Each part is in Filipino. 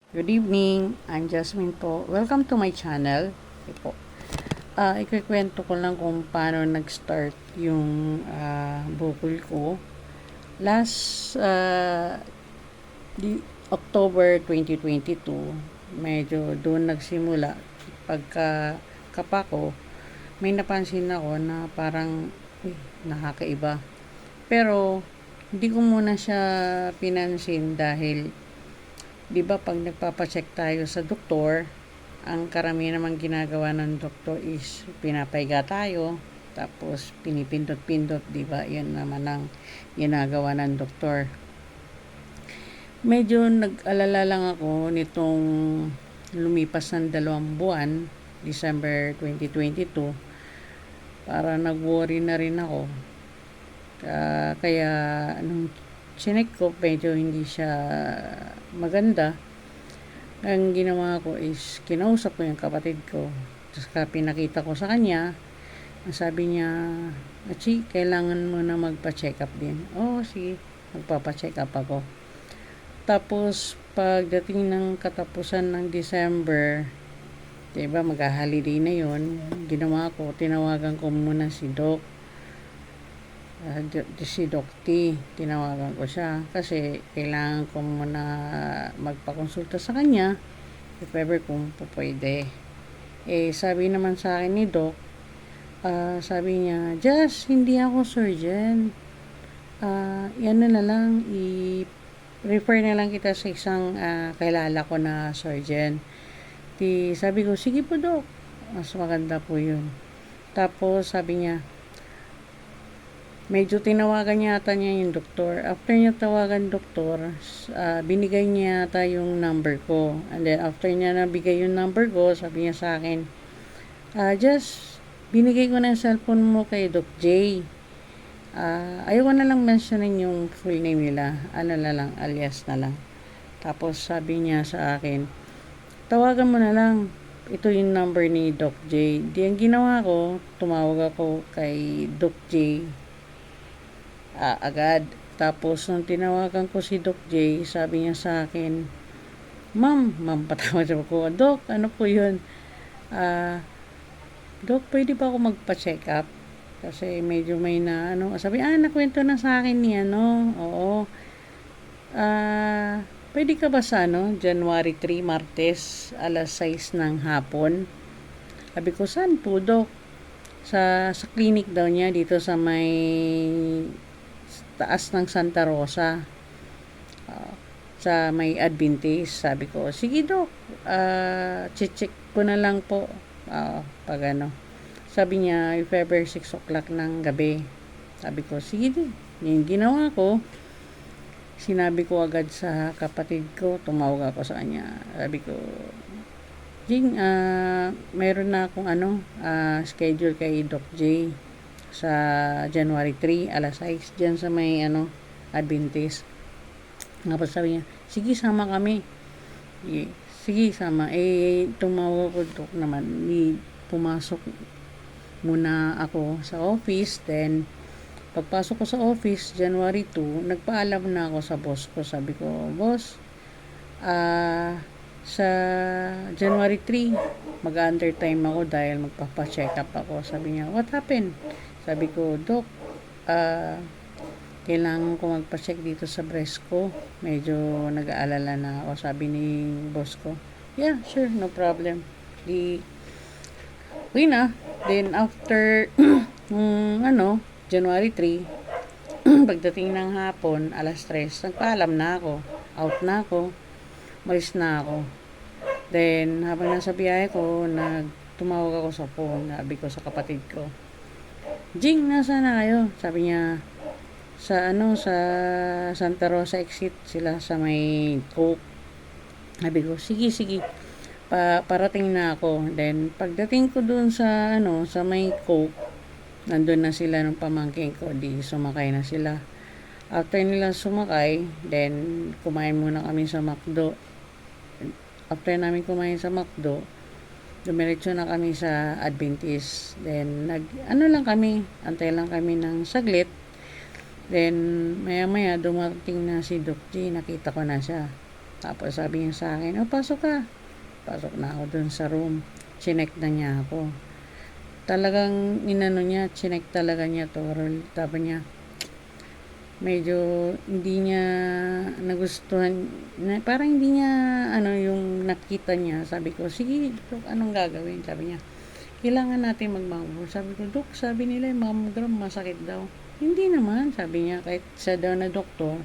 Good evening, I'm Jasmine po. Welcome to my channel. Okay po. Ikikwento ko lang kung paano nag-start yung bukol ko. Last October 2022, medyo doon nagsimula. Pagka kapa ko, may napansin ako na parang nakakaiba. Pero hindi ko muna siya pinansin dahil 'di ba pag nagpapacheck tayo sa doktor, ang karamihan naman ginagawa ng doktor is pinapahiga tayo, tapos pinipindot-pindot, 'di ba? 'Yan naman ang ginagawa ng doktor. Medyo nag-alala lang ako nitong lumipas ng 2 buwan, December 2022, para nag-worry na rin ako. Kaya nung chinek ko, medyo hindi siya maganda. Ang ginawa ko is kinausap ko yung kapatid ko, tapos pinakita ko sa kanya. Ang sabi niya, Achi, kailangan mo na magpa-check up din. Sige, magpapa-check up ako. Tapos pagdating ng katapusan ng December, diba mag-holiday na yon, ginawa ko, tinawagan ko muna si Doc. Si Doc T, tinawagan ko siya kasi kailangan ko muna magpakonsulta sa kanya if ever kung pwede. Sabi naman sa akin ni Doc, sabi niya, Just, hindi ako surgeon. Yan na lang, i-refer na lang kita sa isang kailala ko na surgeon. Sabi ko, sige po Doc, mas maganda po yun. Tapos sabi niya, medyo tinawagan yata niya yung doktor. After niya tawagan doktor, binigay niya yata yung number ko. And then after niya nabigay yung number ko, sabi niya sa akin, Just, binigay ko na yung cellphone mo kay Doc J. Ayoko na lang mentionin yung full name nila. Ano na lang, alias na lang. Tapos sabi niya sa akin, tawagan mo na lang. Ito yung number ni Doc J. Di ang ginawa ko, tumawag ako kay Doc J agad. Tapos nung tinawagan ko si Doc J, sabi niya sa akin, Ma'am, patawag ko, Doc, ano po yun? Doc, pwede ba ako magpa-check up? Kasi medyo may sabi, nakwento na sa akin ni oo. Pwede ka ba sa January 3, Martes, alas 6 ng hapon? Sabi ko, saan po, Doc? Sa clinic daw niya dito sa may taas ng Santa Rosa, sa may Adventist. Sabi ko, sige Doc, check ko na lang po pag sabi niya, if ever 6 o'clock ng gabi. Sabi ko, sige din. Yung ginawa ko, sinabi ko agad sa kapatid ko, tumawag ako sa kanya. Sabi ko, Jing, mayroon na akong schedule kay Doc J sa January 3, alas 6, dyan sa may Adventist. Tapos sabi niya, sige, sama kami. Sige, sama. Tumawag ko Doc naman. Pumasok muna ako sa office. Then, pagpasok ko sa office, January 2, nagpaalam na ako sa boss ko. Sabi ko, boss, sa January 3, mag-undertime ako dahil magpapa-check up ako. Sabi niya, what happened? Sabi ko, Doc, kailangan ko magpa-check dito sa breast ko. Medyo nag-aalala na ako. Sabi ni boss ko, yeah, sure, no problem. Okay na. Then, after, January 3, pagdating ng hapon, alas 3, nagpaalam na ako. Out na ako. Malis na ako. Then, habang nasa biyahe ko, tumawag ako sa phone. Sabi ko sa kapatid ko, Jing, nasaan na kayo? Sabi niya, sa Santa Rosa exit sila sa may Coke. Sabi ko, sige. Parating na ako. Then, pagdating ko dun sa may Coke, nandun na sila ng pamangkin ko. Sumakay na sila. After nila sumakay, then, kumain muna kami sa McDo. After namin kumain sa McDo, dumiretso na kami sa Adventist. Then, antay lang kami ng saglit. Then, maya-maya, dumating na si Doc G. Nakita ko na siya. Tapos sabi niya sa akin, pasok ka. Pasok na ako dun sa room. Chinek na niya ako. Talagang inano niya, chinek talaga niya to. Sabi niya, medyo hindi niya nagustuhan, parang hindi niya yung nakita niya. Sabi ko, sige Dok, anong gagawin? Sabi niya, kailangan natin magmammogram. Sabi ko, Dok, sabi nila yung mammogram masakit daw. Hindi naman, sabi niya, kahit siya daw na doktor,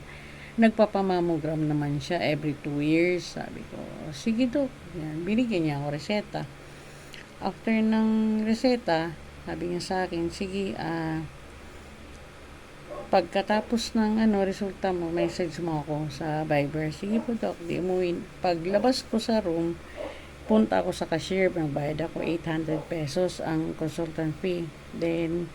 nagpapamammogram naman siya every 2 years. Sabi ko, sige Dok. Yan, binigyan niya ako reseta. After ng reseta, sabi niya sa akin, sige, pagkatapos ng resulta mo, message mo ako sa Viber. Sige po Dok, di umuwi. Paglabas ko sa room, punta ako sa cashier, nagbayad ako 800 pesos ang consultant fee. Then,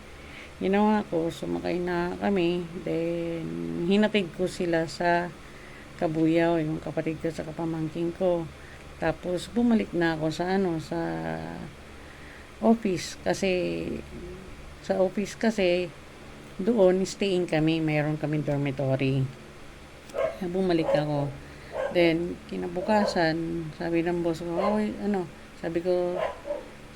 ginawa ko, sumakay na kami. Then, hinatid ko sila sa Kabuyaw, yung kapatid ko sa kapamangking ko. Tapos, bumalik na ako sa sa office. Sa office kasi, doon, staying kami. Mayroon kaming dormitory. Bumalik ako. Then, kinabukasan, sabi ng boss ko, sabi ko,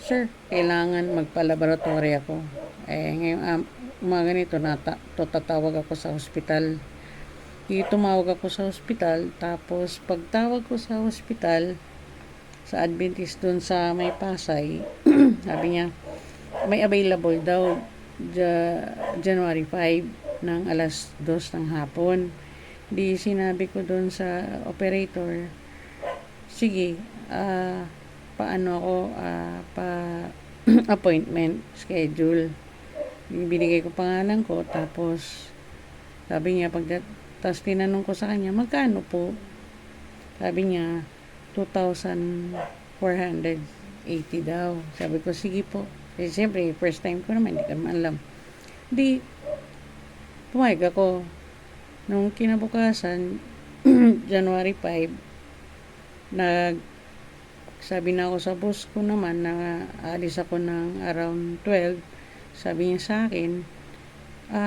sir, kailangan magpa-laboratory ako. Ngayon, umaga nito, tatawag ako sa hospital. Tumawag ako sa hospital, tapos pagtawag ko sa hospital, sa Adventist doon sa May Pasay, sabi niya, may available daw, January 5 ng alas 2 ng hapon. Di sinabi ko doon sa operator, sige, paano ako appointment schedule. Binigay ko pangalan ko, tapos sabi niya, tapos tinanong ko sa kanya, magkano po? Sabi niya, 2,480 daw. Sabi ko, sige po. Kasi siyempre, first time ko naman, hindi ko naman alam. Di, pumayag ako. Nung kinabukasan, January 5, sabi na ako sa boss ko naman na alis ako ng around 12. Sabi niya sa akin,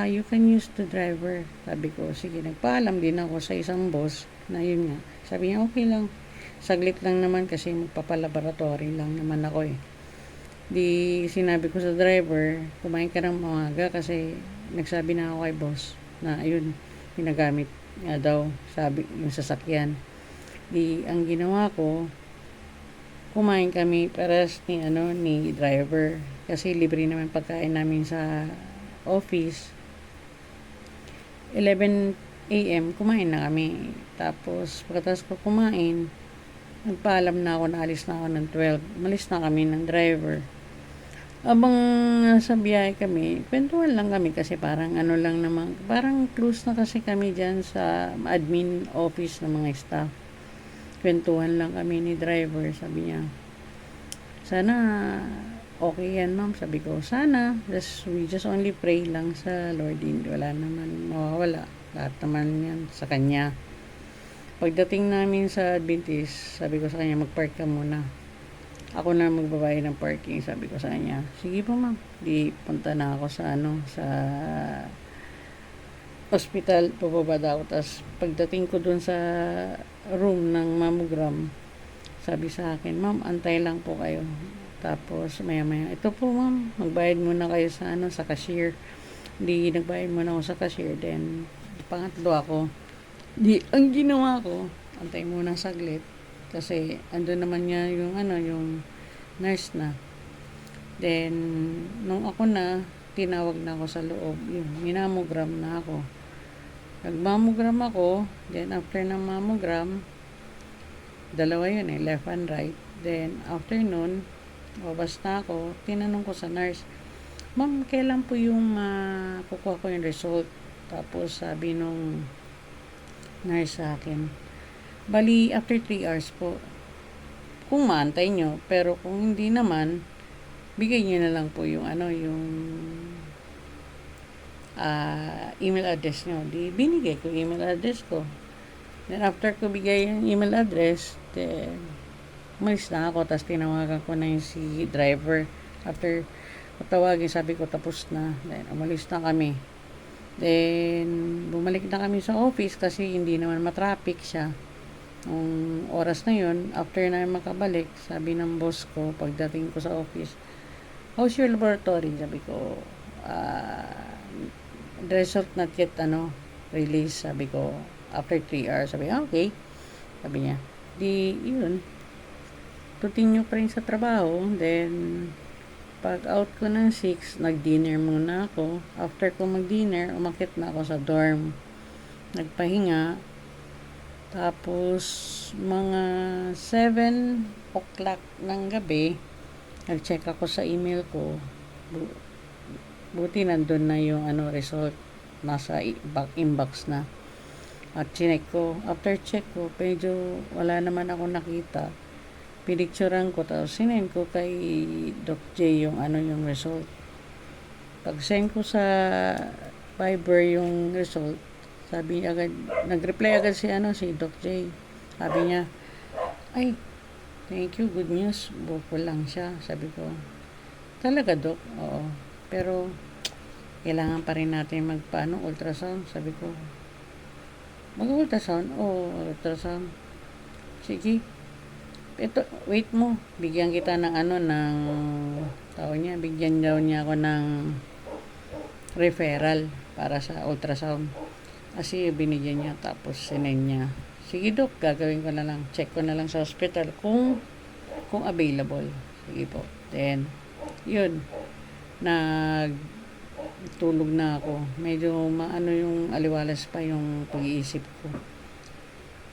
you can use the driver. Sabi ko, sige, nagpaalam din ako sa isang boss na yun nga. Sabi niya, okay lang. Saglit lang naman kasi magpapalaboratory lang naman ako eh. Di sinabi ko sa driver, kumain ka ng maaga kasi nagsabi na ako kay boss na ayun, ginagamit nga daw, sabi yung sasakyan. Di ang ginawa ko, kumain kami pares ni driver kasi libre naman pagkain namin sa office. 11 a.m. kumain na kami. Tapos pagkatapos ko kumain, nagpaalam na ako na alis na ako ng 12. Malis na kami ng driver. Abang sa biyahe kami, kwentuhan lang kami kasi parang lang naman, parang close na kasi kami dyan sa admin office ng mga staff. Kwentuhan lang kami ni driver, sabi niya, sana okay yan ma'am, sabi ko, sana, we just only pray lang sa Lord, wala naman mawawala, lahat naman yan sa kanya. Pagdating namin sa Adventist, sabi ko sa kanya, magpark ka muna. Ako na magbabayad ng parking, sabi ko sa kanya. Sige po ma'am. Di punta na ako sa sa hospital, pababa ako. Tapos pagdating ko dun sa room ng mammogram, sabi sa akin, ma'am, antay lang po kayo. Tapos maya-maya, ito po ma'am, magbayad muna kayo sa sa cashier. Di nagbayad muna ako sa cashier. Then pangatlo ako. Di ang ginawa ko, antay muna saglit. Kasi andun naman niya yung yung nurse na. Then nung ako na, tinawag na ako sa loob, minammogram na ako. Nagmammogram ako, then after ng mammogram, dalawa yun left and right. Then after nun, babas na ako, tinanong ko sa nurse, ma'am, kailan po yung kukuha ko yung result? Tapos sabi nung nurse sa akin, bali, after 3 hours po. Kung maantay nyo. Pero kung hindi naman, bigay nyo na lang po yung yung email address nyo. Di binigay ko email address ko. Then after ko bigay yung email address, then umalis na ako. Tapos tinawagan ko na yung si driver. After patawagin, sabi ko tapos na. Then umalis na kami. Then bumalik na kami sa office kasi hindi naman matraffic siya. Nung oras na yun, after na makabalik, sabi ng boss ko, pagdating ko sa office, how's your laboratory? Sabi ko, the result not yet, release. Sabi ko, after 3 hours. Sabi, okay. Sabi niya, di, yun, continue pa rin sa trabaho. Then, pag out ko ng 6, nag-dinner muna ako. After ko mag-dinner, umakit na ako sa dorm. Nagpahinga. Tapos, mga 7 o'clock ng gabi, nag-check ako sa email ko. Buti nandun na yung result. Nasa inbox na. At chinek ko. After check ko, medyo wala naman ako nakita. Pinicturean ko, tapos sinend ko kay Doc J yung yung result. Pag send ko sa Viber yung result, sabi agad, nag-reply agad si Doc J. Sabi niya, ay, thank you, good news. Buko lang siya. Sabi ko, talaga, Doc? Oo. Pero, kailangan pa rin natin ultrasound. Sabi ko, mag-ultrasound? Oo, ultrasound. Sige. Ito, wait mo. Bigyan kita ng bigyan daw niya ako ng referral para sa ultrasound. Kasi binigyan niya, tapos sinend niya. Sige, Doc, gagawin ko na lang. Check ko na lang sa hospital kung available. Sige po. Then, yun. Tulog na ako. Medyo yung aliwalas pa yung pag-iisip ko.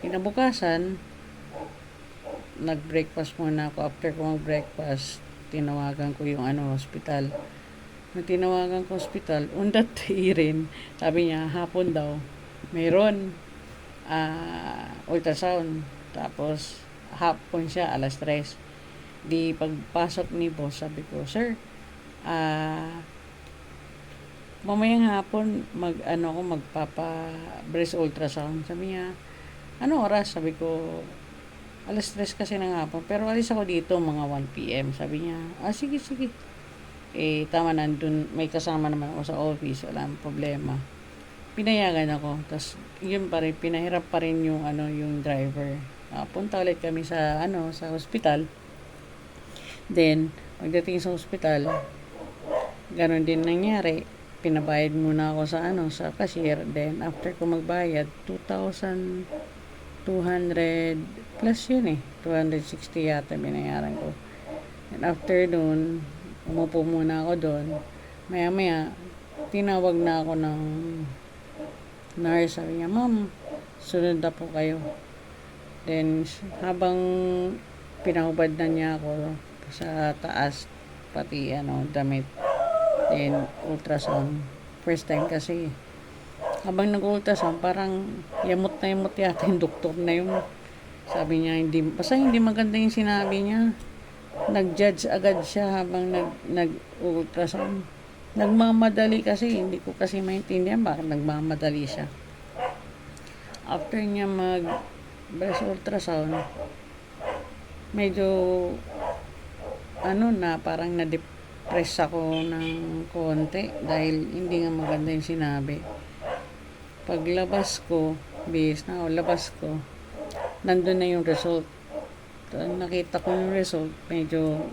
Kinabukasan, nag-breakfast muna ako. After ko mag-breakfast, tinawagan ko yung hospital. Nung tinawagan ko hospital, on that day rin, sabi niya, hapon daw, mayroon ultrasound. Tapos, hapon siya, alas 3. Di pagpasok ni boss, sabi ko, sir, mamayang hapon, magpapa-breast ultrasound. Sabi niya, ano oras? Sabi ko, alas 3 kasi ng hapon. Pero alis ako dito, mga 1 p.m. Sabi niya, sige. Tama, nandun, may kasama naman ako sa office, wala problema. Pinayagan ako. Tapos, yun pa rin, pinahirap pa rin yung driver. Punta ulit kami sa hospital. Then, pagdating sa hospital, ganun din nangyari. Pinabayad muna ako sa cashier. Then, after ko magbayad, 2,200 plus yun 260 yata binayaran ko. And after dun, umupo muna ako doon. Maya-maya, tinawag na ako ng nurse. Sabi niya, ma'am, sunod na po kayo. Then, habang pinahubad na niya ako sa taas, pati damit. Then, ultrasound. First time kasi. Habang nag-ultrasound, parang yamot yata yung doktor na yun. Sabi niya, hindi maganda yung sinabi niya. Nag-judge agad siya habang nag-ultrasound. Nagmamadali kasi, hindi ko kasi maintindihan bakit nagmamadali siya. After niya mag-breast ultrasound, medyo parang na-depress ako ng konti dahil hindi nga maganda yung sinabi. Paglabas ko, labas ko, nandun na yung result. Nakita ko yung result, medyo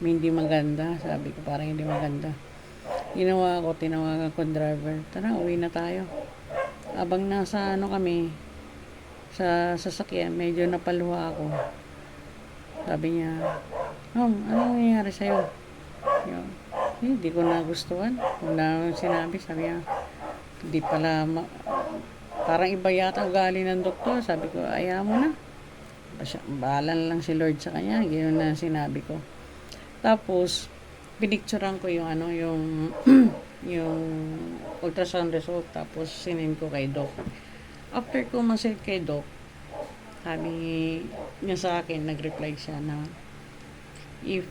hindi maganda. Sabi ko, parang hindi maganda. Tinawagan ko driver. Tara, uwi na tayo. Abang nasa kami, sa sasakyan, medyo napaluha ako. Sabi niya, ano nangyayari sa'yo? Hindi ko nagustuhan. Wala sinabi, sabi niya, hindi pala, parang iba yata ugali ng doktor. Sabi ko, ayaw mo na. Bahala lang si Lord sa kanya. Ganoon na sinabi ko. Tapos, pinicturean ko yung yung ultrasound result. Tapos, sinend ko kay Doc. After ko masend kay Doc, sabi niya sa akin, nag-reply siya na if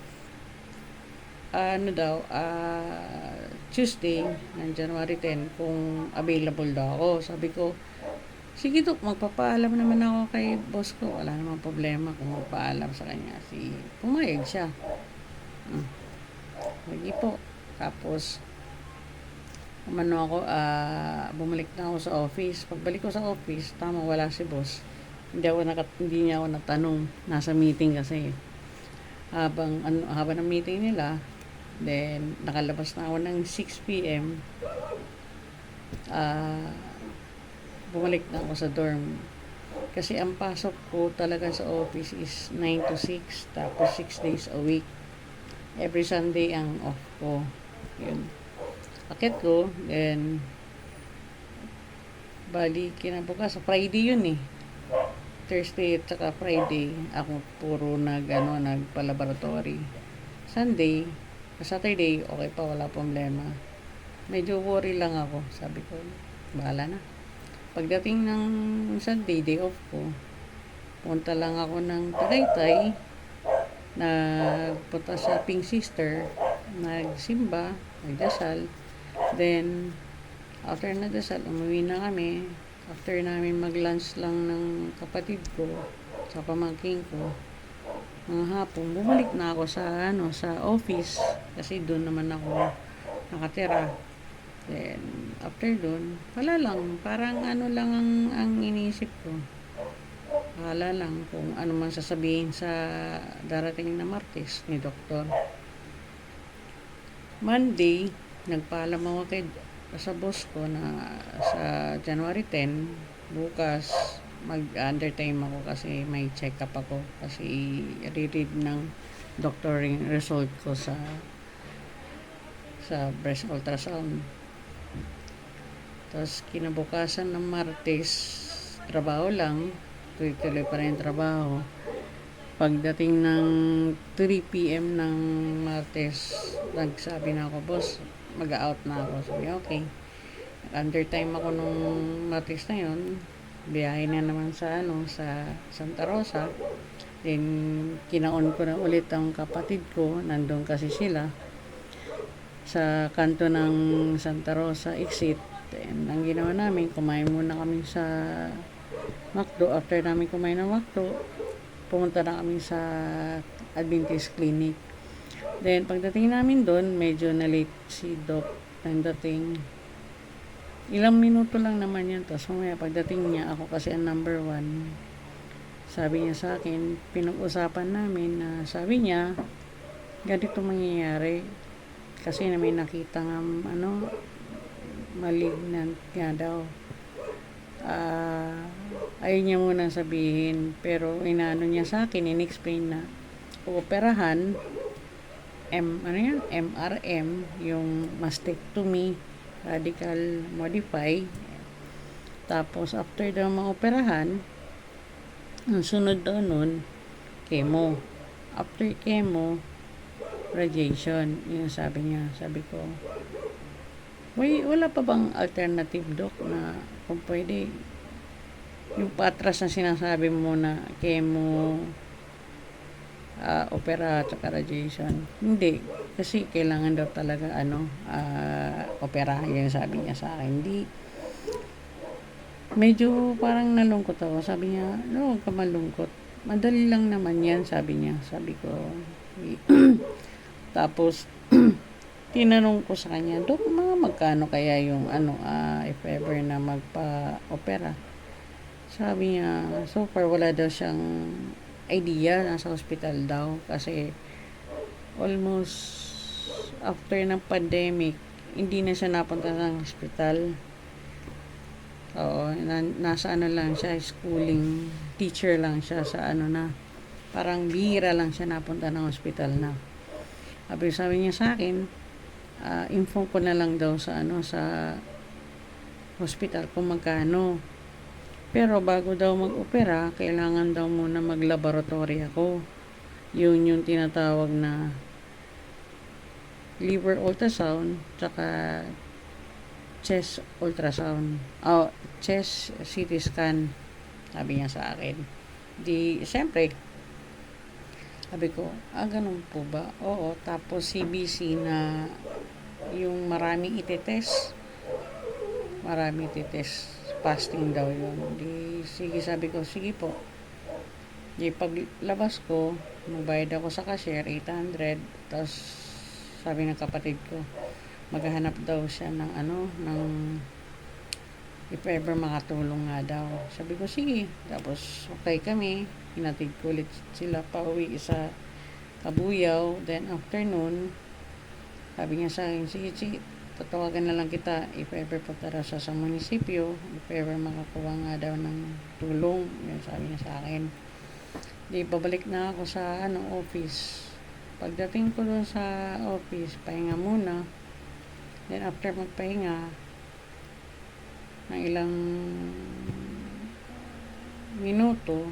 Tuesday, ng January 10, kung available daw ako. Sabi ko, sige Dok, magpapaalam naman ako kay boss ko. Wala namang problema kung magpaalam sa kanya. Pumayag siya. Sige po. Tapos, bumalik na ako sa office. Pagbalik ko sa office, wala si boss. Hindi niya ako natanong. Nasa meeting kasi. Habang ng meeting nila, then nakalabas na ako ng 6 p.m. Bumalik na ako sa dorm. Kasi ang pasok ko talaga sa office is 9 to 6, tapos 6 days a week. Every Sunday ang off ko. Yun. Akit ko, then bali kinabukas, Friday yun eh. Thursday at saka Friday, ako puro nagpa-laboratory. Saturday, okay pa, wala problema. Medyo worry lang ako. Sabi ko, bahala na. Pagdating ng Sunday, day off ko, punta lang ako ng Tagaytay, nagpunta sa Pink Sister, nagsimba, nagdasal, then after nagdasal, umuwi na kami. After namin mag-lunch lang ng kapatid ko sa pamangking ko, mga hapon, bumalik na ako sa office kasi doon naman ako nakatira. Then after doon, wala lang, parang lang ang iniisip ko. Wala lang kung ano man sasabihin sa darating na Martes ni Doktor. Monday, nagpaalam ako sa boss ko na sa January 10, bukas mag-undertime ako kasi may check-up ako kasi i-read ng doctor yung result ko sa breast ultrasound. Tapos kinabukasan ng Martes, trabaho lang, tuloy-tuloy pa rin trabaho. Pagdating ng 3 p.m. ng Martes, nagsabi na ako, boss, mag-out na ako. Sabi, okay. Undertime ako nung Martes na yun. Biyahe na naman sa Santa Rosa. Then, kinaon ko na ulit ang kapatid ko. Nandun kasi sila sa kanto ng Santa Rosa exit. And ang ginawa namin, kumain muna kami sa McDo. After namin kumain ng McDo, pumunta na kami sa Adventist Clinic. Then, pagdating namin doon, medyo na-late si Doc. Pagdating, ilang minuto lang naman yun. Tapos, pagdating niya, ako kasi ang number 1. Sabi niya sa akin, pinag-usapan namin na sabi niya, ganito mangyayari. Kasi na may nakita nga, malignant nga daw. Ayaw niya muna sabihin, pero inaano niya sa akin, in-explain na operahan, MRM, yung mastectomy, radical modify. Tapos, after daw maoperahan, ang sunod daw nun, chemo. After chemo, radiation. Yung sabi niya. Sabi ko, wala pa bang alternative, Doc, na kung pwede, yung patras na sinasabi mo na chemo, opera at radiation. Hindi. Kasi kailangan daw talaga opera. Yan sabi niya sa akin. Hindi. Medyo parang nalungkot ako. Sabi niya, no, huwag ka malungkot. Madali lang naman yan, sabi niya. Sabi ko, tapos, tinanong ko sa kanya, Dok, magkano kaya yung if ever na magpa-opera? Sabi niya, so far wala daw siyang idea, nasa hospital daw kasi almost after ng pandemic, hindi na siya napunta ng hospital. Oo, nasa lang siya, schooling teacher lang siya sa parang bihira lang siya napunta ng hospital na. Sabi niya sa akin, inform ko na lang daw sa hospital kung magkano. Pero bago daw mag-opera, kailangan daw muna mag-laboratory ako. Yun yung tinatawag na liver ultrasound, tsaka chest ultrasound. Chest CT scan, sabi niya sa akin. Siyempre, sabi ko, ganun po ba? Oo, tapos CBC na yung maraming itetest. Fasting daw yun. Sige, sabi ko, sige po. Paglabas ko, magbayad ako sa cashier, 800. Tapos, sabi ng kapatid ko, maghahanap daw siya ng if ever makatulong nga daw. Sabi ko, sige. Tapos, okay kami. Hinatid ko ulit sila pauwi sa Kabuyaw. Then, afternoon, sabi niya sa akin, sige, sige, tatawagan na lang kita if ever punta raw sa munisipyo, if ever makakuha nga daw ng tulong. Yan, sabi niya sa akin. Di, babalik na ako sa office. Pagdating ko doon sa office, pahinga muna. Then, after magpahinga, ng ilang minuto,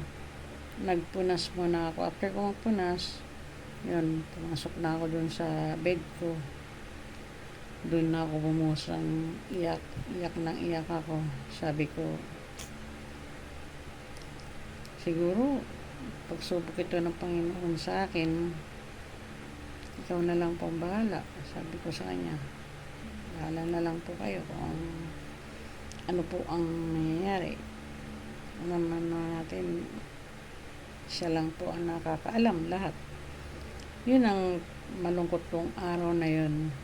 nagpunas muna ako. After ko magpunas, yun, pumasok na ako dun sa bed ko. Dun na ako bumusang iyak ng iyak ako. Sabi ko, siguro, pagsubok ito ng Panginoon sa akin, ikaw na lang po bahala. Sabi ko sa kanya, bahala na lang po kayo kung ano po ang nangyayari. Naman natin, siya lang po ang nakakaalam lahat. Yun ang malungkot kong araw na yun.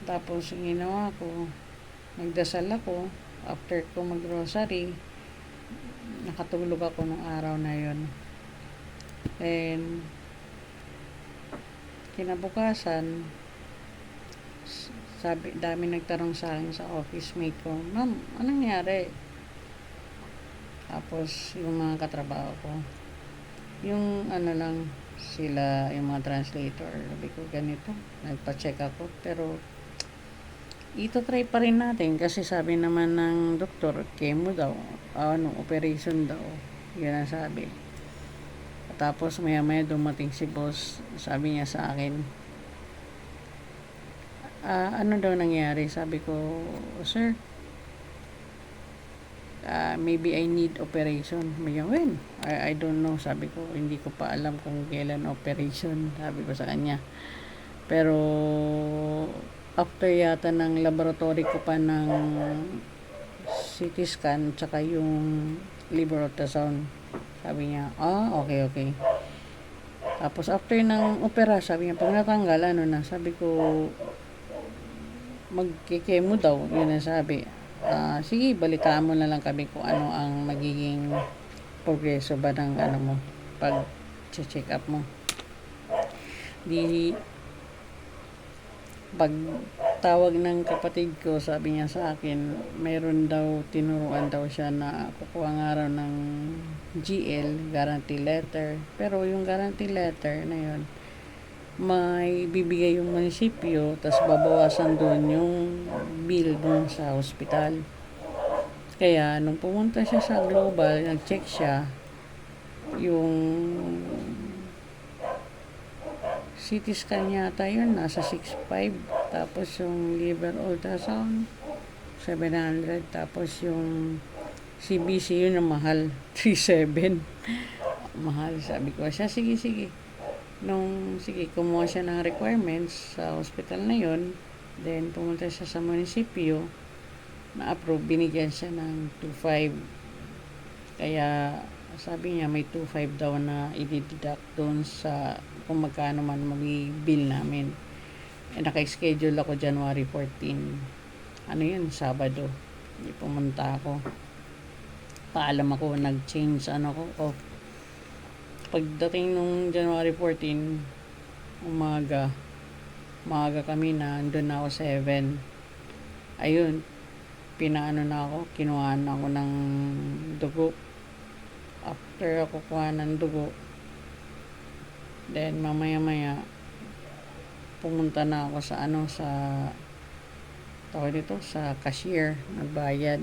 Tapos ginawa ko, nagdasal ako. After ko mag-rosary, nakatulog ako nung araw na yun. And kinabukasan, sabi, dami nagtanong sa akin sa office mate ko, ma'am, anong nangyari? Tapos, yung mga katrabaho ko, yung lang, sila, yung mga translator, sabi ko, ganito, nagpa-check ako, pero, ito try pa rin natin, kasi sabi naman ng doktor, chemo daw, operation daw, yun ang sabi. Tapos, maya-maya dumating si boss, sabi niya sa akin, ano daw nangyari? Sabi ko, sir, maybe I need operation. When? I don't know. Sabi ko, hindi ko pa alam kung kailan operation. Sabi ko sa kanya. Pero, after yata ng laboratory ko pa ng CT scan, tsaka yung liver ultrasound. Sabi niya, okay. Tapos, after ng opera, sabi niya, pag natanggal, sabi ko, magkikemo daw, yun ang sabi. Sige, balitaan mo na lang kami kung ano ang magiging progreso ba ng mo, pag check up mo. Di, pag tawag ng kapatid ko, sabi niya sa akin, mayroon daw, tinuruan daw siya na kukuha nga raw ng GL, guarantee letter. Pero yung guarantee letter na yun, may bibigay yung munisipyo, tapos babawasan doon yung bill doon sa hospital. Kaya, nung pumunta siya sa Global, nag-check siya, yung CT scan yata yun, nasa 6.5, tapos yung liver ultrasound, 700, tapos yung CBC yun ang mahal, 3.7. Mahal, sabi ko siya, sige. Sige, kumuha siya ng requirements sa hospital na yun. Then, pumunta siya sa munisipyo. Na-approve, binigyan siya ng 2.5. Kaya, sabi niya, may 2.5 daw na i-deduct doon sa kung magkano man mag-bill namin. Naka-schedule ako January 14. Sabado. Hindi pumunta ako. Paalam ako, nag-change off. Pagdating nung January 14, umaga kami na, andun na ako 7. Ayun, pinaano na ako, kinuhaan ako ng dugo. After ako kuha ng dugo, then mamaya-maya, pumunta na ako sa sa cashier, nagbayad.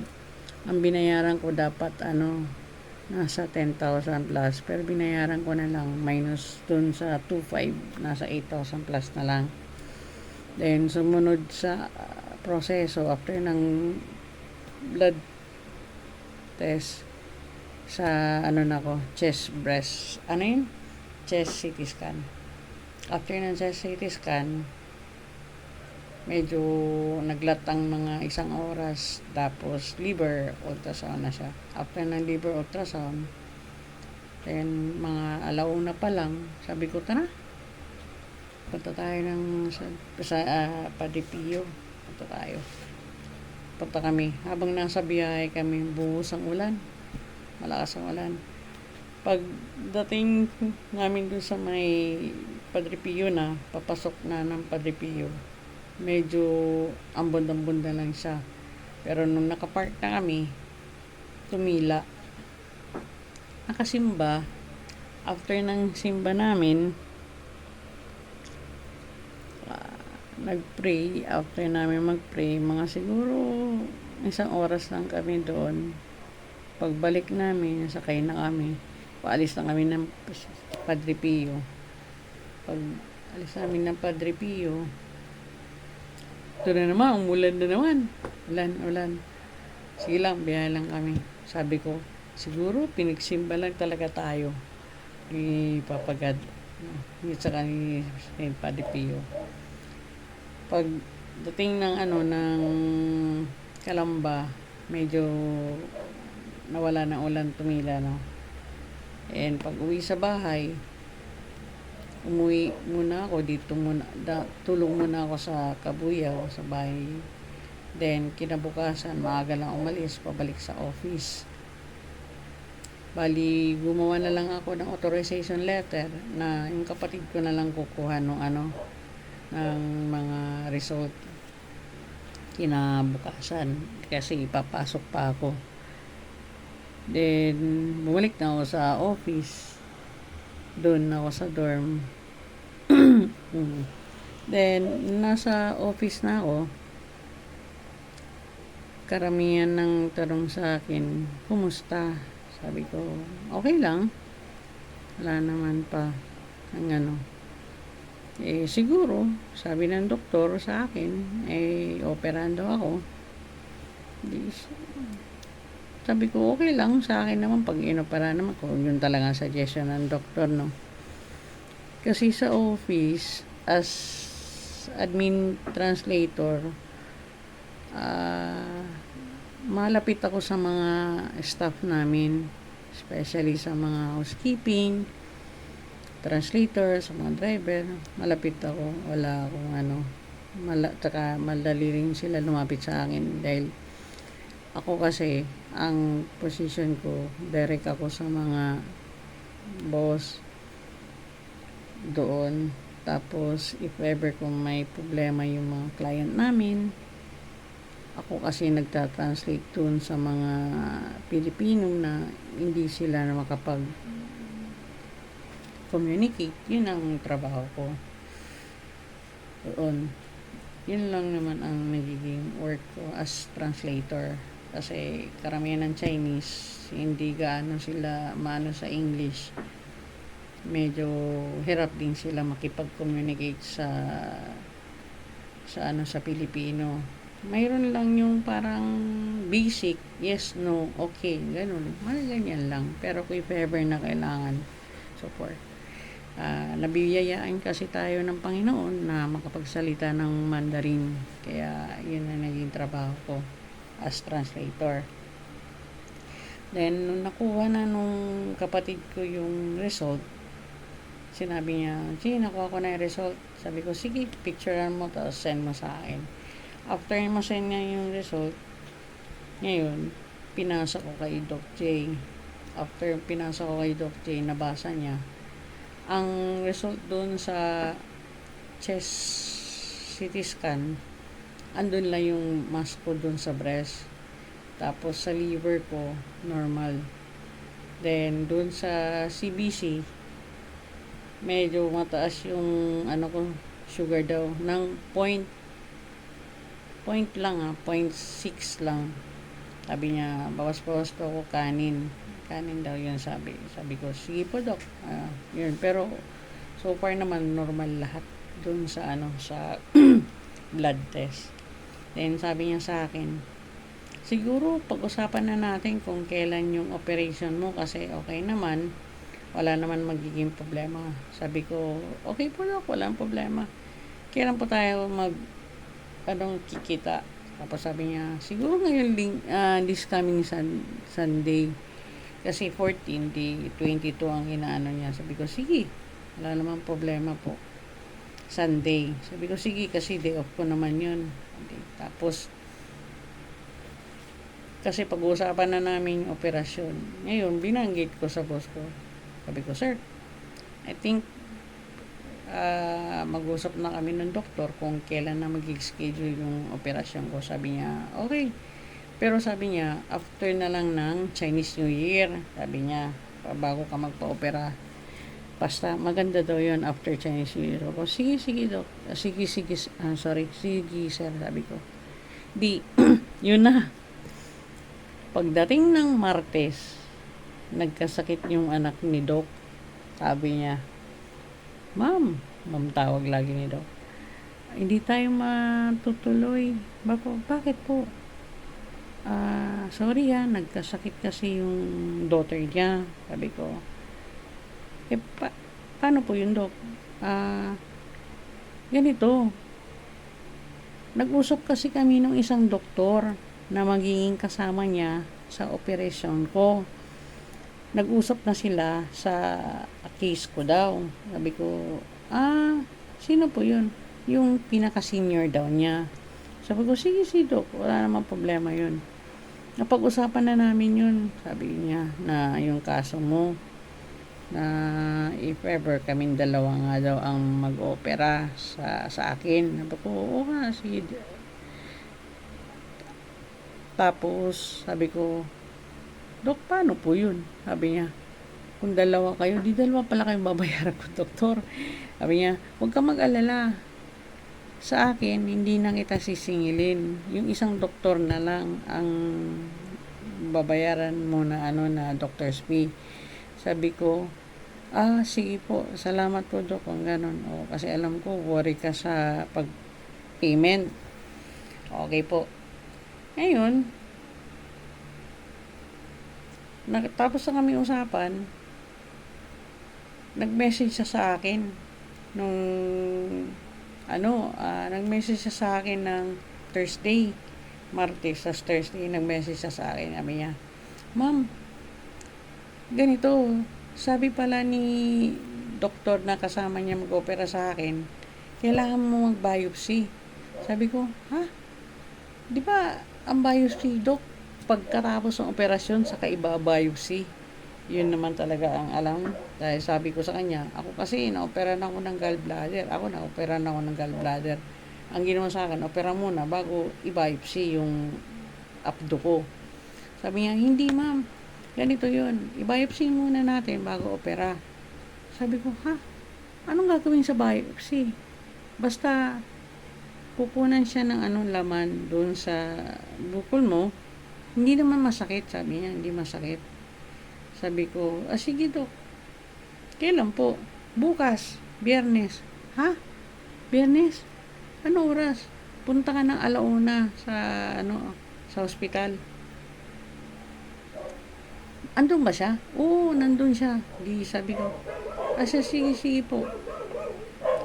Ang binayaran ko dapat nasa 10,000 plus, pero binayaran ko na lang minus dun sa 2.5, nasa 8,000 plus na lang. Then sumunod sa proseso after ng blood test sa chest breast, chest CT scan. After ng chest CT scan, medyo naglat ang mga 1 oras, tapos liver ultrasound na siya. After ng liver ultrasound, then mga 1:00 pa lang, sabi ko, tara, punta tayo sa Padipio, punta tayo. punta kami. Habang nasa biyahe kami, buhos ang ulan. Malakas ang ulan. Pagdating namin doon sa may Padre Pio na, papasok na ng Padre Pio, medyo ambon-ambon na lang siya. Pero nung nakapark na kami, tumila. Nakasimba. After ng simba namin, nag-pray. After namin mag-pray, mga siguro 1 oras lang kami doon. Pagbalik namin, sakay na kami. Paalis na kami ng Padre Pio. Pag alis namin ng Padre Pio, ito na naman, umulan na naman. Ulan. Sige lang, biyahe lang kami. Sabi ko, siguro pinagsimba lang talaga tayo ni Papa God. Yung sa ni Padre Pio. Pag dating ng ng Calamba, medyo nawala ng ulan, tumila na. And pag uwi sa bahay, umuwi muna ako dito tulong muna ako sa Kabuyaw, sa bahay. Then kinabukasan, maaga lang umalis, pabalik sa office. Bali, gumawa na lang ako ng authorization letter na yung kapatid ko na lang kukuha ng ng mga result kinabukasan kasi ipapasok pa ako. Then bumalik na ako sa office, doon ako sa dorm. Then nasa office na ako, karamihan ng tanong sa akin, kumusta? Sabi ko, okay lang, wala naman pa ang siguro, sabi ng doktor sa akin, operahan daw ako. Sabi ko, okay lang sa akin naman pag inoperahan naman ko. Yun talaga suggestion ng doktor, no? Kasi sa office, as admin translator, malapit ako sa mga staff namin, especially sa mga housekeeping, translator, sa mga driver. Malapit ako, wala akong tsaka madali rin sila lumapit sa akin dahil ako kasi ang position ko, direct ako sa mga boss doon. Tapos if ever kung may problema yung mga client namin, ako kasi nagtatranslate dun sa mga Pilipino na hindi sila na makapag-communicate. Yun ang trabaho ko doon. Yun lang naman ang nagiging work ko as translator. Kasi karamihan ng Chinese, hindi gaano sila maano sa English. Medyo hirap din sila makipag-communicate sa Pilipino. Mayroon lang yung parang basic, yes, no, okay, ganun. Ganyan lang. Pero kung if ever na kailangan support. Nabiyayaan kasi tayo ng Panginoon na makapagsalita ng Mandarin. Kaya yun ang naging trabaho ko as translator. Then, nung nakuha na nung kapatid ko yung result, sinabi niya, sige, nakuha ko na yung result. Sabi ko, sige, picturean mo, tapos send mo sa akin. After ma-send niya yung result, ngayon, pinasa ko kay Doc J. After pinasa ko kay Doc J, nabasa niya. Ang result doon sa chest CT scan, andun lang yung mass ko doon sa breast. Tapos sa liver ko, normal. Then, doon sa CBC, medyo mataas yung sugar daw, ng point lang 0.6 lang. Sabi niya, bawas-bawas po ako kanin daw yun, sabi ko, sige po Dok. Yun, pero so far naman normal lahat dun sa sa blood test. Then sabi niya sa akin, siguro pag-usapan na natin kung kailan yung operation mo kasi okay naman, wala naman magiging problema. Sabi ko, okay po Dok, walang problema. Kailan po tayo kikita? Tapos sabi niya, siguro ngayon this coming Sunday. Kasi 14, di 22 ang inaano niya. Sabi ko, sige, wala namang problema po. Sunday. Sabi ko, sige, kasi day off ko naman yun. Tapos, Kasi pag-uusapan na namin yung operasyon. Ngayon, binanggit ko sa boss ko. Sabi ko, sir, I think mag-usap na kami ng doktor kung kailan na mag-schedule yung operasyon ko. Sabi niya, okay. Pero sabi niya, after na lang ng Chinese New Year. Sabi niya, bago ka magpa-opera. Basta, maganda daw yun after Chinese New Year. Ako, sige, dok. Sige, sige, sir, sabi ko. Di, yun na. Pagdating ng Martes, nagkasakit yung anak ni Doc. Sabi niya, Ma'am tawag lagi ni Doc. Hindi tayo matutuloy. Bakit po? Sorry nagkasakit kasi yung daughter niya. Sabi ko, paano po yun, Doc? Ganito. Nag-usap kasi kami ng isang doktor na magiging kasama niya sa operasyon ko. Nag-usap na sila sa case ko daw. Sabi ko, sino po yun? Yung pinaka-senior daw niya. Sabi ko, sige, Doc, wala namang problema yun. Napag-usapan na namin yun. Sabi niya na yung kaso mo, na if ever kaming dalawa nga daw ang mag-opera sa akin. Sabi ko, oo nga, sige. Tapos, sabi ko, Dok, paano po yun? Sabi niya, kung dalawa kayo, di dalawa pala kayong babayaran ko, doktor. Sabi niya, huwag ka mag-alala. Sa akin, hindi na kita sisingilin. Yung isang doktor na lang ang babayaran mo na na doctor's fee. Sabi ko, sige po, salamat po, Dok, kung ganun. Kasi alam ko, worry ka sa pag-payment. Okay po. Ngayon, tapos na kami usapan, nag-message siya sa akin nung nag-message siya sa akin ng Thursday, Martes, tas Thursday, nag-message siya sa akin. Sabi niya, Ma'am, ganito, sabi pala ni doktor na kasama niya mag-opera sa akin, kailangan mo mag-biopsy. Sabi ko, di ba ang biopsy, Dok, pagkatapos ng operasyon sa biopsy? Yun naman talaga ang alam. Dahil sabi ko sa kanya, ako kasi naoperan ako ng gallbladder. Ang ginawa sa akin, opera muna bago i-biopsy yung abdo ko. Sabi niya, hindi ma'am, ganito yun. I-biopsy muna natin bago opera. Sabi ko, anong gagawin sa biopsy? Basta kukunan siya ng laman doon sa bukol mo. Hindi naman masakit, sabi niya, hindi masakit. Sabi ko, sige, Dok. Kailan po? Bukas, Biyernes. Biyernes? Ano oras? Punta ka ng 1:00 sa ospital. Andun ba siya? Oo, nandun siya. Di sabi ko, sige po.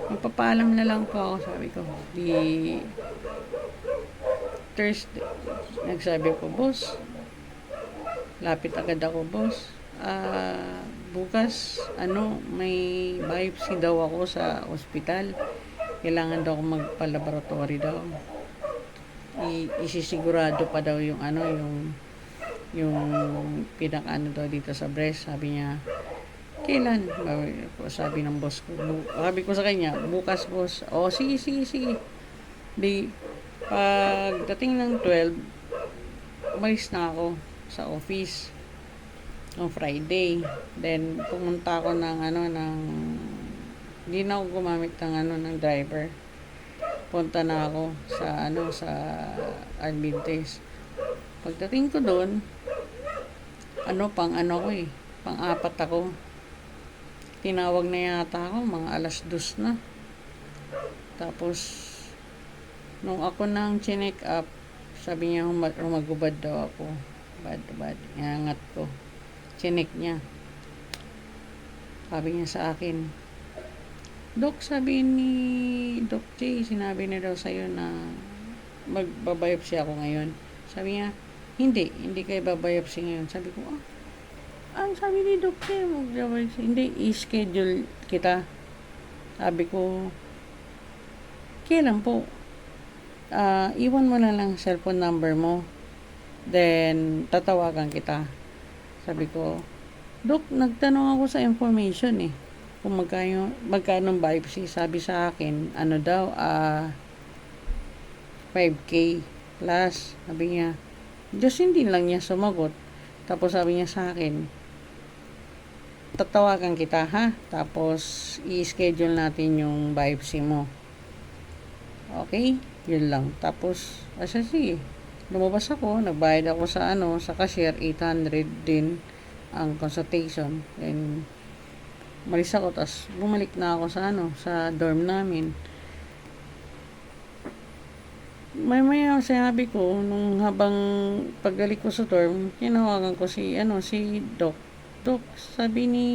Magpapaalam na lang po ako, sabi ko. Di Thursday, nagsabi ko, boss, lapit agad ako, boss. Bukas, may biopsy daw ako sa ospital. Kailangan daw ako magpa-laboratory daw. Isisigurado pa daw yung pinaka dito sa breast. Sabi niya, kailan? Sabi ng boss ko. Sabi ko sa kanya, bukas, boss. Sige. Di, pagdating ng 12, umalis na ako sa office on Friday. Then, pumunta ako hindi na ako gumamit ng driver. Punta na ako sa Adventist. Pagdating ko doon, pang-apat ako. Tinawag na yata ako, mga 2:00 na. Tapos, nung ako nang chinek up, sabi niya rumagubad daw ako. Bad. Inangat ko. Chinek niya. Sabi niya sa akin, Dok, sabi ni Doc J, sinabi na daw sa'yo na magbabiopsy ako ngayon. Sabi niya, hindi kayo babiopsy ngayon. Sabi ko, ang sabi ni Doc J, magbabiopsy. Hindi, i-schedule kita. Sabi ko, kailan po? Iwan mo na lang cellphone number mo. Then, tatawagan kita. Sabi ko, Dok, nagtanong ako sa information eh. Kung magkano biopsy. Sabi sa akin, ano daw, 5K plus. Sabi niya, just hindi lang niya sumagot. Tapos sabi niya sa akin, tatawagan kita ha. Tapos, i-schedule natin yung biopsy mo. Okay? Yun lang. Tapos, sige. Lumabas ako, nagbayad ako sa sa cashier, 800 din ang consultation. And, malis ako, tapos bumalik na ako sa sa dorm namin. Maya sinabi ko, nung habang pagbalik ko sa dorm, tinawagan ko si Doc. Doc, sabi ni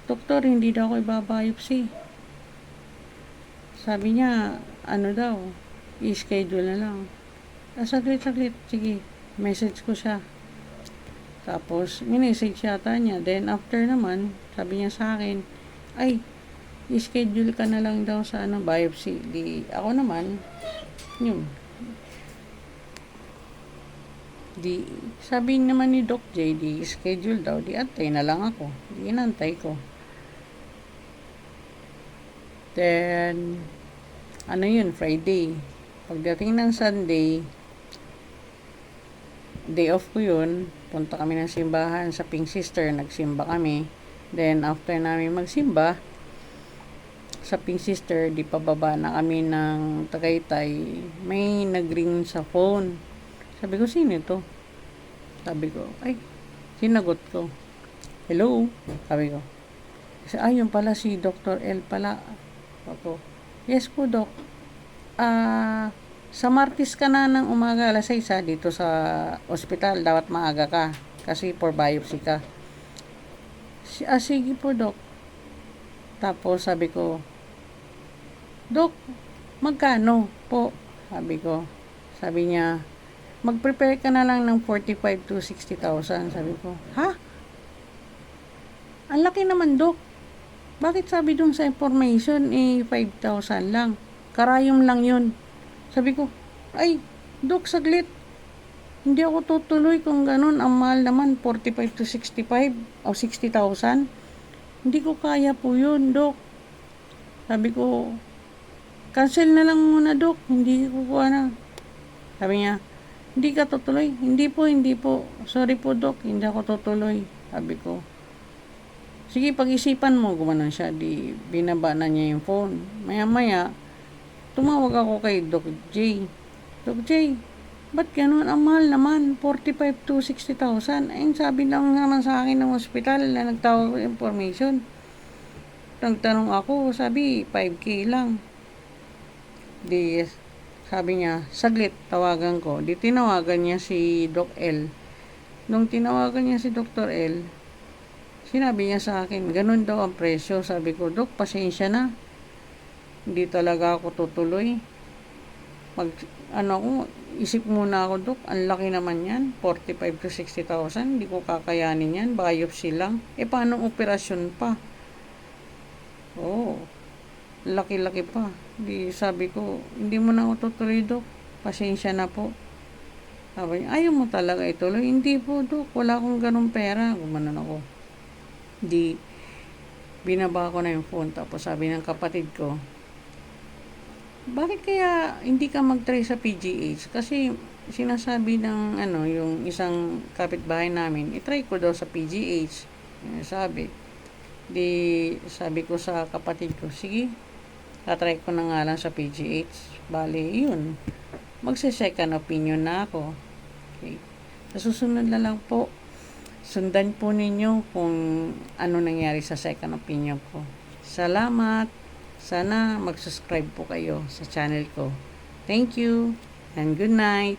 Doktor, hindi daw ako ibabiopsy. Sabi niya, daw, i-schedule na lang. Saglit, sige, message ko siya. Tapos, minessage yata niya. Then, after naman, sabi niya sa akin, ay, i-schedule ka na lang daw sa biopsy. Di, ako naman, yun. Di, sabi naman ni Doc J, di, schedule daw. Di, antay na lang ako. Di, inantay ko. Then, Friday. Pagdating ng Sunday, day off ko yun, punta kami ng simbahan sa Pink Sister, nagsimba kami. Then, after namin magsimba, sa Pink Sister, di pababa na kami ng Tagaytay, may nagring sa phone. Sabi ko, sino ito? Sabi ko, ay, sinagot ko. Hello? Sabi ko. Kasi, yun pala si Dr. L pala. Ako, yes po, Doc. Sa Martes ka na ng umaga, alas 6 dito sa ospital. Dapat maaga ka. Kasi for biopsy ka. Sige po, Doc. Tapos sabi ko, Doc, magkano po? Sabi ko. Sabi niya, mag-prepare ka na lang ng 45 to 60,000. Sabi ko, ha? Ang laki naman, Doc. Bakit sabi dun sa information, 5,000 lang? Karayom lang yun. Sabi ko, ay, Dok, saglit. Hindi ako tutuloy kung ganun. Ang mahal naman, 45 to 65 o 60,000. Hindi ko kaya po yun, Dok. Sabi ko, cancel na lang muna, Dok. Hindi ko kuha na. Sabi niya, hindi ka tutuloy? Hindi po. Sorry po, Dok. Hindi ako tutuloy. Sabi ko, sige, pag-isipan mo. Gumanon siya. Di, binaba na niya yung phone. Maya-maya, tumawag ako kay Doc J. Doc J, ba't ganun? Ang mahal naman, 45 to 60,000. Ayun, sabi lang naman sa akin ng hospital na nagtawag information. Nagtanong ako, sabi, 5K lang. Di, sabi niya, saglit, tawagan ko. Di, tinawagan niya si Doc L. Nung tinawagan niya si Dr. L, sinabi niya sa akin, ganun daw ang presyo. Sabi ko, Doc, pasensya na. Hindi talaga ako tutuloy. Isip muna ako, Dok, ang laki naman yan, 45 to 60,000, hindi ko kakayanin yan, biopsy lang. Paano operasyon pa? Laki-laki pa. Sabi ko, hindi mo na ako tutuloy, Dok. Pasensya na po. Sabi niya, ayaw mo talaga ituloy? Hindi po, Dok, wala akong ganong pera. Gumanon ako. Binaba ko na yung phone, tapos sabi ng kapatid ko, bakit kaya hindi ka mag-try sa PGH? Kasi sinasabi ng yung isang kapitbahay namin, i-try ko daw sa PGH. Sabi ko sa kapatid ko, sige, tatry ko na nga lang sa PGH. Bali, yun. Magse-second opinion na ako. Okay. Sa susunod na lang po, sundan po ninyo kung ano nangyari sa second opinion ko. Salamat! Sana mag-subscribe po kayo sa channel ko. Thank you and good night.